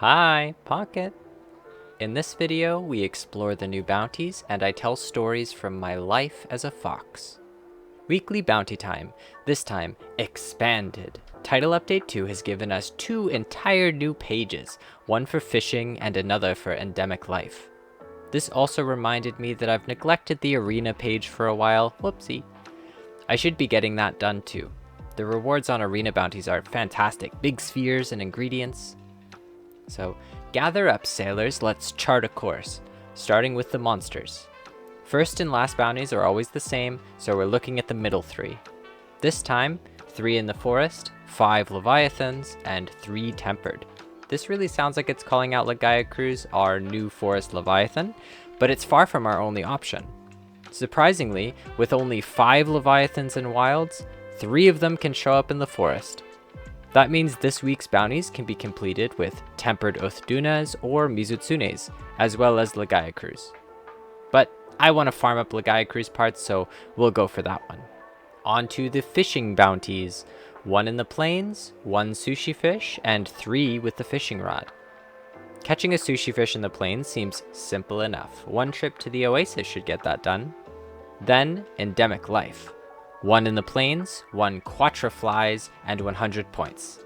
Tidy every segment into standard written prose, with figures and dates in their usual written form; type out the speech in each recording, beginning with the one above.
Hi, Pocket! In this video, we explore the new bounties and I tell stories from my life as a fox. Weekly bounty time, this time expanded. Title Update 2 has given us 2 entire new pages, one for fishing and another for endemic life. This also reminded me that I've neglected the arena page for a while, whoopsie. I should be getting that done too. The rewards on arena bounties are fantastic, big spheres and ingredients. So, gather up sailors, let's chart a course, starting with the monsters. First and last bounties are always the same, so we're looking at the middle 3. This time, 3 in the forest, 5 Leviathans, and 3 tempered. This really sounds like it's calling out Lagiacrus, our new forest Leviathan, but it's far from our only option. Surprisingly, with only 5 Leviathans in wilds, 3 of them can show up in the forest. That means this week's bounties can be completed with tempered Uthdunas or Mizutsunes, as well as Lagiacrus. But I want to farm up Lagiacrus parts, so we'll go for that one. On to the fishing bounties. 1 in the plains, 1 sushi fish, and 3 with the fishing rod. Catching a sushi fish in the plains seems simple enough. 1 trip to the oasis should get that done. Then, endemic life. 1 in the plains, 1 quattraflies, and 100 points.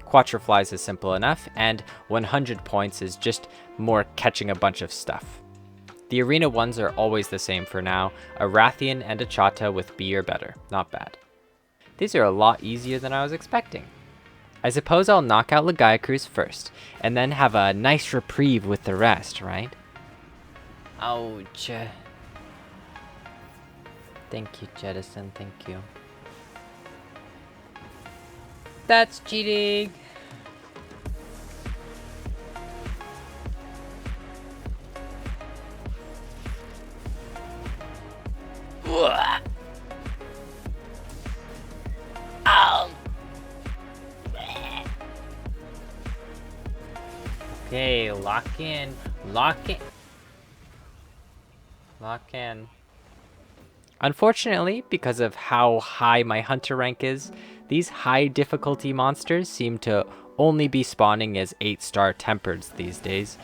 Quattraflies is simple enough, and 100 points is just more catching a bunch of stuff. The arena ones are always the same for now, a Rathian and a Chata with B or better, not bad. These are a lot easier than I was expecting. I suppose I'll knock out Lagiacrus first, and then have a nice reprieve with the rest, right? Ouch. Thank you, Jettison, thank you. That's cheating! Ow! Okay, lock in. Lock in. Lock in. Unfortunately, because of how high my hunter rank is, these high difficulty monsters seem to only be spawning as 8-star tempereds these days.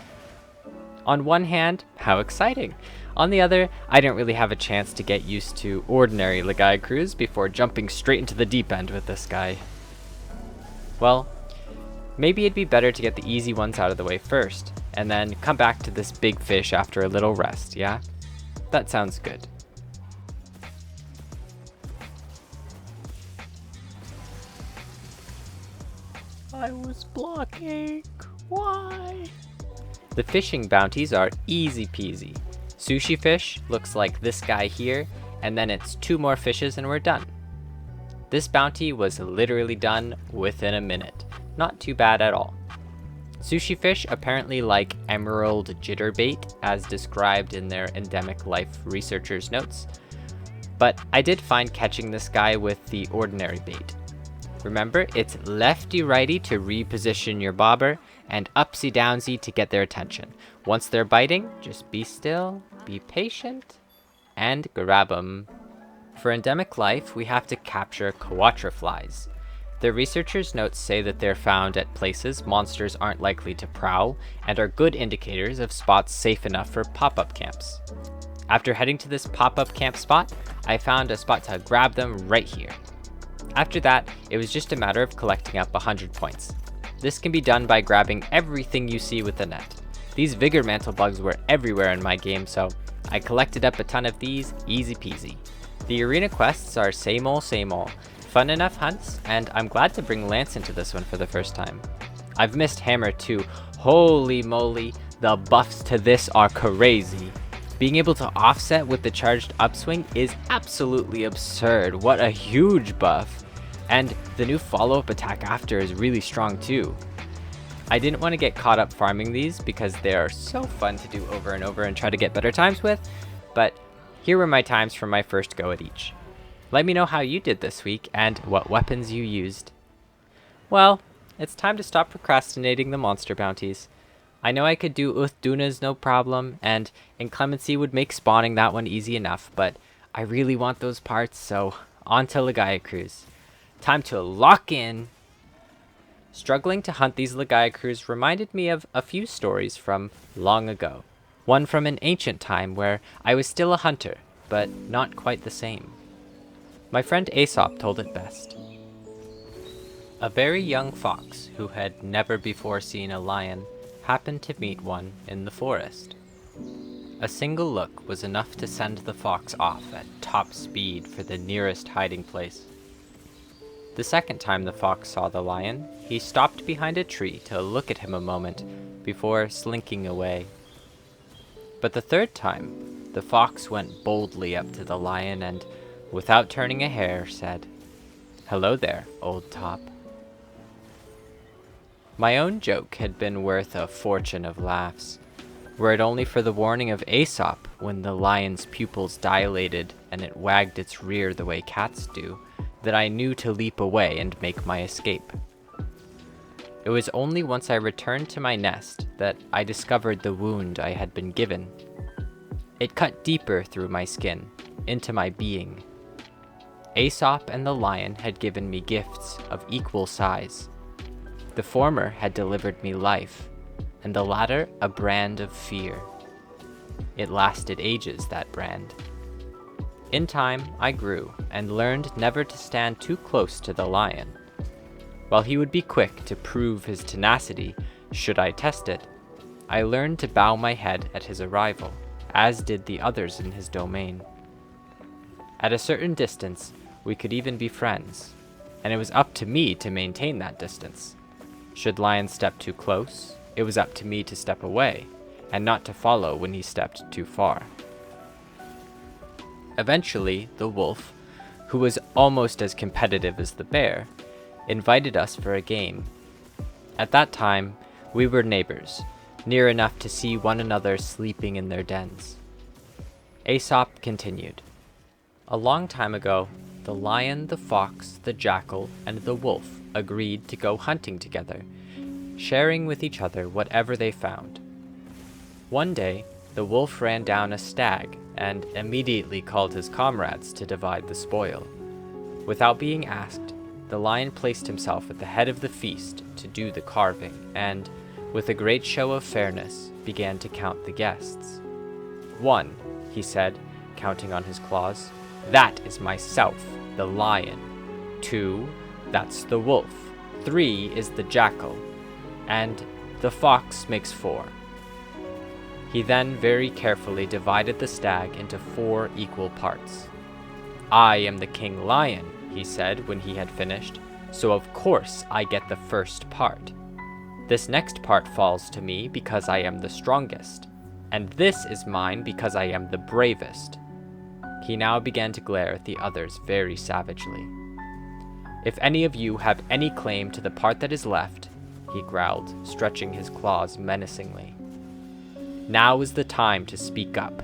On one hand, how exciting! On the other, I don't really have a chance to get used to ordinary Lagiacrus before jumping straight into the deep end with this guy. Well, maybe it'd be better to get the easy ones out of the way first, and then come back to this big fish after a little rest, yeah? That sounds good. I was blocking. Why? The fishing bounties are easy peasy. Sushi fish looks like this guy here, and then it's 2 more fishes and we're done. This bounty was literally done within a minute. Not too bad at all. Sushi fish apparently like emerald jitterbait, as described in their endemic life researchers' notes. But I did find catching this guy with the ordinary bait. Remember, it's lefty-righty to reposition your bobber, and upsy-downsy to get their attention. Once they're biting, just be still, be patient, and grab 'em. For endemic life, we have to capture quattraflies. The researchers' notes say that they're found at places monsters aren't likely to prowl, and are good indicators of spots safe enough for pop-up camps. After heading to this pop-up camp spot, I found a spot to grab them right here. After that, it was just a matter of collecting up 100 points. This can be done by grabbing everything you see with the net. These vigor mantle bugs were everywhere in my game, so I collected up a ton of these, easy peasy. The arena quests are same ol', fun enough hunts, and I'm glad to bring Lance into this one for the first time. I've missed Hammer too. Holy moly, the buffs to this are crazy. Being able to offset with the charged upswing is absolutely absurd. What a huge buff. And the new follow-up attack after is really strong too. I didn't want to get caught up farming these because they are so fun to do over and over and try to get better times with, but here were my times from my first go at each. Let me know how you did this week and what weapons you used. Well, it's time to stop procrastinating the monster bounties. I know I could do Uthdunas no problem, and Inclemency would make spawning that one easy enough, but I really want those parts, so on to Lagiacrus. Time to lock in. Struggling to hunt these Lagiacrus reminded me of a few stories from long ago. One from an ancient time where I was still a hunter, but not quite the same. My friend Aesop told it best. A very young fox, who had never before seen a lion, happened to meet one in the forest. A single look was enough to send the fox off at top speed for the nearest hiding place. The second time the fox saw the lion, he stopped behind a tree to look at him a moment before slinking away. But the third time, the fox went boldly up to the lion and, without turning a hair, said, "Hello there, old top." My own joke had been worth a fortune of laughs, were it only for the warning of Aesop when the lion's pupils dilated and it wagged its rear the way cats do, that I knew to leap away and make my escape. It was only once I returned to my nest that I discovered the wound I had been given. It cut deeper through my skin, into my being. Aesop and the lion had given me gifts of equal size. The former had delivered me life, and the latter a brand of fear. It lasted ages, that brand. In time, I grew, and learned never to stand too close to the lion. While he would be quick to prove his tenacity, should I test it, I learned to bow my head at his arrival, as did the others in his domain. At a certain distance, we could even be friends, and it was up to me to maintain that distance. Should lion step too close, it was up to me to step away, and not to follow when he stepped too far. Eventually, the wolf, who was almost as competitive as the bear, invited us for a game. At that time, we were neighbors, near enough to see one another sleeping in their dens. Aesop continued. A long time ago, the lion, the fox, the jackal, and the wolf agreed to go hunting together, sharing with each other whatever they found. One day, the wolf ran down a stag and immediately called his comrades to divide the spoil. Without being asked, the lion placed himself at the head of the feast to do the carving and, with a great show of fairness, began to count the guests. "1," he said, counting on his claws. "That is myself, the lion. 2, that's the wolf. 3 is the jackal. And the fox makes 4. He then very carefully divided the stag into 4 equal parts. "I am the king lion," he said when he had finished, "so of course I get the first part. This next part falls to me because I am the strongest, and this is mine because I am the bravest." He now began to glare at the others very savagely. "If any of you have any claim to the part that is left," he growled, stretching his claws menacingly, "now is the time to speak up."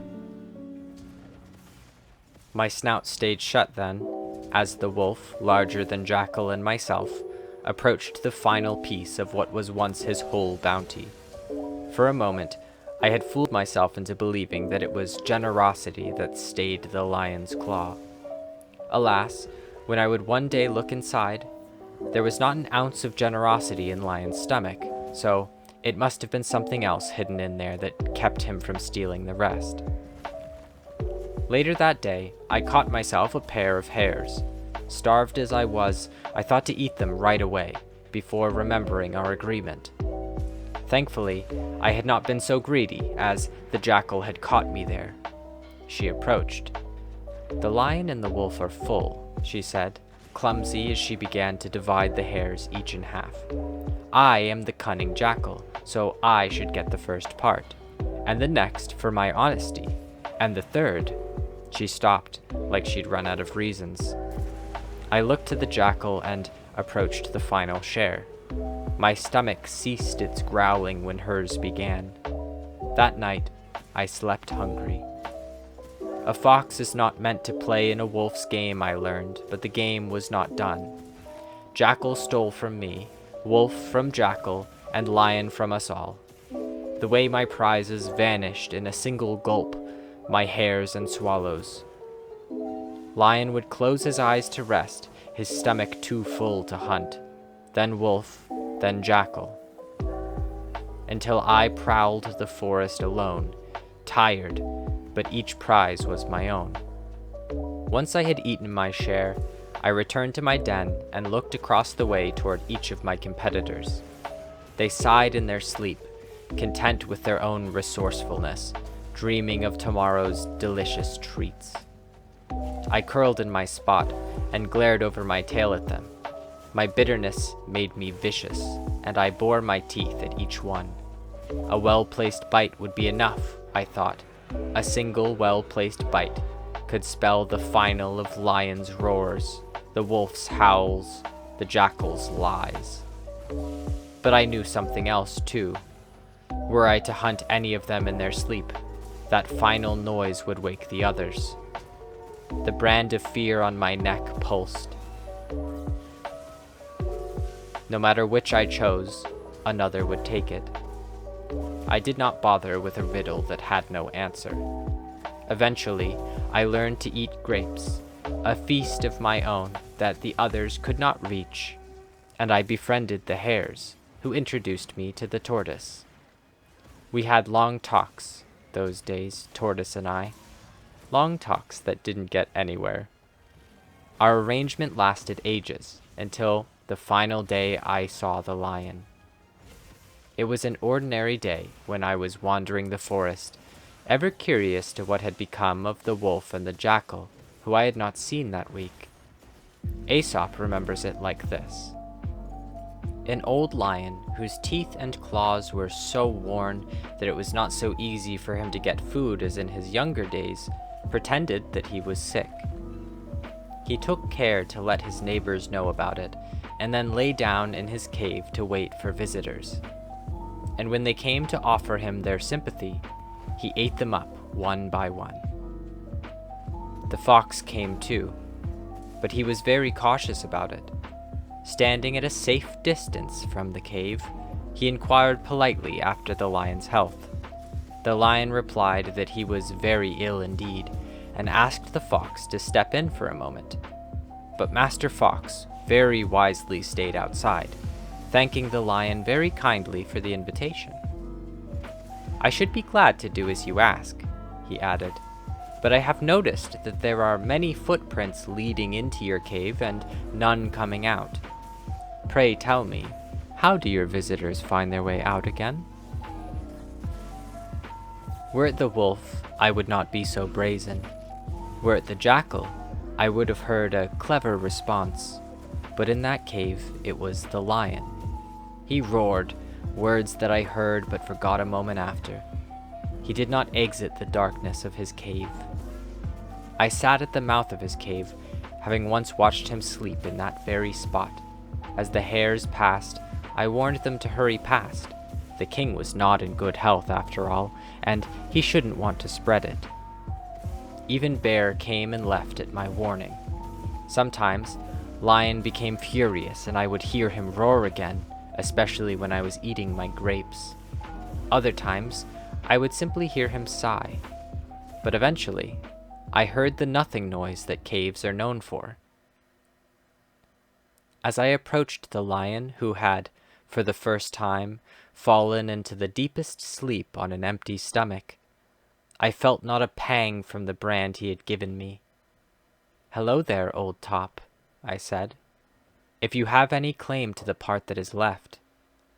My snout stayed shut then, as the wolf, larger than Jackal and myself, approached the final piece of what was once his whole bounty. For a moment, I had fooled myself into believing that it was generosity that stayed the lion's claw. Alas, when I would one day look inside, there was not an ounce of generosity in Lion's stomach, so it must have been something else hidden in there that kept him from stealing the rest. Later that day, I caught myself a pair of hares. Starved as I was, I thought to eat them right away, before remembering our agreement. Thankfully, I had not been so greedy, as the jackal had caught me there. She approached. "The lion and the wolf are full," she said, clumsy as she began to divide the hares each in half. "I am the cunning jackal, so I should get the first part, and the next for my honesty, and the third—" She stopped, like she'd run out of reasons. I looked to the jackal and approached the final share. My stomach ceased its growling when hers began. That night, I slept hungry. A fox is not meant to play in a wolf's game, I learned, but the game was not done. Jackal stole from me, wolf from jackal, and lion from us all. The way my prizes vanished in a single gulp, my hares and swallows. Lion would close his eyes to rest, his stomach too full to hunt. Then wolf, then jackal, until I prowled the forest alone, tired, but each prize was my own. Once I had eaten my share, I returned to my den and looked across the way toward each of my competitors. They sighed in their sleep, content with their own resourcefulness, dreaming of tomorrow's delicious treats. I curled in my spot and glared over my tail at them. My bitterness made me vicious, and I bore my teeth at each one. A well-placed bite would be enough, I thought. A single well-placed bite could spell the final of lions' roars, the wolf's howls, the jackal's lies. But I knew something else, too. Were I to hunt any of them in their sleep, that final noise would wake the others. The brand of fear on my neck pulsed. No matter which I chose, another would take it. I did not bother with a riddle that had no answer. Eventually, I learned to eat grapes, a feast of my own that the others could not reach, and I befriended the hares, who introduced me to the tortoise. We had long talks, those days, Tortoise and I. Long talks that didn't get anywhere. Our arrangement lasted ages, until the final day I saw the lion. It was an ordinary day when I was wandering the forest, ever curious to what had become of the wolf and the jackal, who I had not seen that week. Aesop remembers it like this. An old lion, whose teeth and claws were so worn that it was not so easy for him to get food as in his younger days, pretended that he was sick. He took care to let his neighbors know about it, and then lay down in his cave to wait for visitors. And when they came to offer him their sympathy, he ate them up one by one. The fox came too, but he was very cautious about it. Standing at a safe distance from the cave, he inquired politely after the lion's health. The lion replied that he was very ill indeed, and asked the fox to step in for a moment. But Master Fox very wisely stayed outside, thanking the lion very kindly for the invitation. "I should be glad to do as you ask," he added, "but I have noticed that there are many footprints leading into your cave and none coming out. Pray tell me, how do your visitors find their way out again?" Were it the wolf, I would not be so brazen. Were it the jackal, I would have heard a clever response. But in that cave, it was the lion. He roared, words that I heard but forgot a moment after. He did not exit the darkness of his cave. I sat at the mouth of his cave, having once watched him sleep in that very spot. As the hares passed, I warned them to hurry past. The king was not in good health after all, and he shouldn't want to spread it. Even Bear came and left at my warning. Sometimes, Lion became furious and I would hear him roar again, especially when I was eating my grapes. Other times, I would simply hear him sigh. But eventually, I heard the nothing noise that caves are known for. As I approached the lion who had, for the first time, fallen into the deepest sleep on an empty stomach, I felt not a pang from the brand he had given me. "Hello there, old top," I said. "If you have any claim to the part that is left,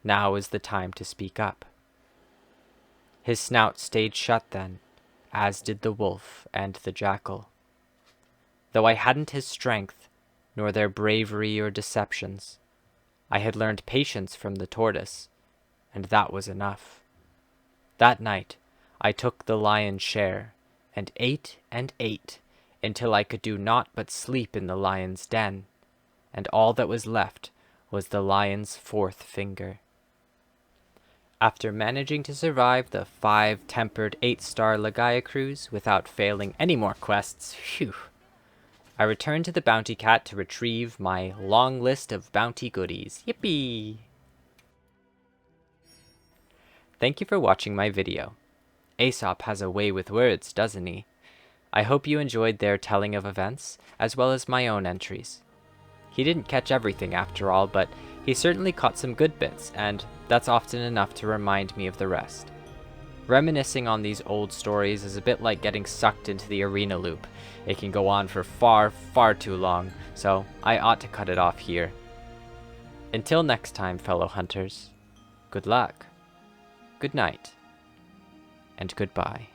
now is the time to speak up." His snout stayed shut then, as did the wolf and the jackal. Though I hadn't his strength, nor their bravery or deceptions, I had learned patience from the tortoise, and that was enough. That night, I took the lion's share, and ate until I could do naught but sleep in the lion's den, and all that was left was the lion's fourth finger. After managing to survive the 5-tempered 8-star Lagiacrus without failing any more quests, I returned to the Bounty Cat to retrieve my long list of bounty goodies. Yippee! Thank you for watching my video. Aesop has a way with words, doesn't he? I hope you enjoyed their telling of events, as well as my own entries. He didn't catch everything after all, but He certainly caught some good bits, and that's often enough to remind me of the rest. Reminiscing on these old stories is a bit like getting sucked into the arena loop. It can go on for far, far too long, so I ought to cut it off here. Until next time, fellow hunters, good luck, good night, and goodbye.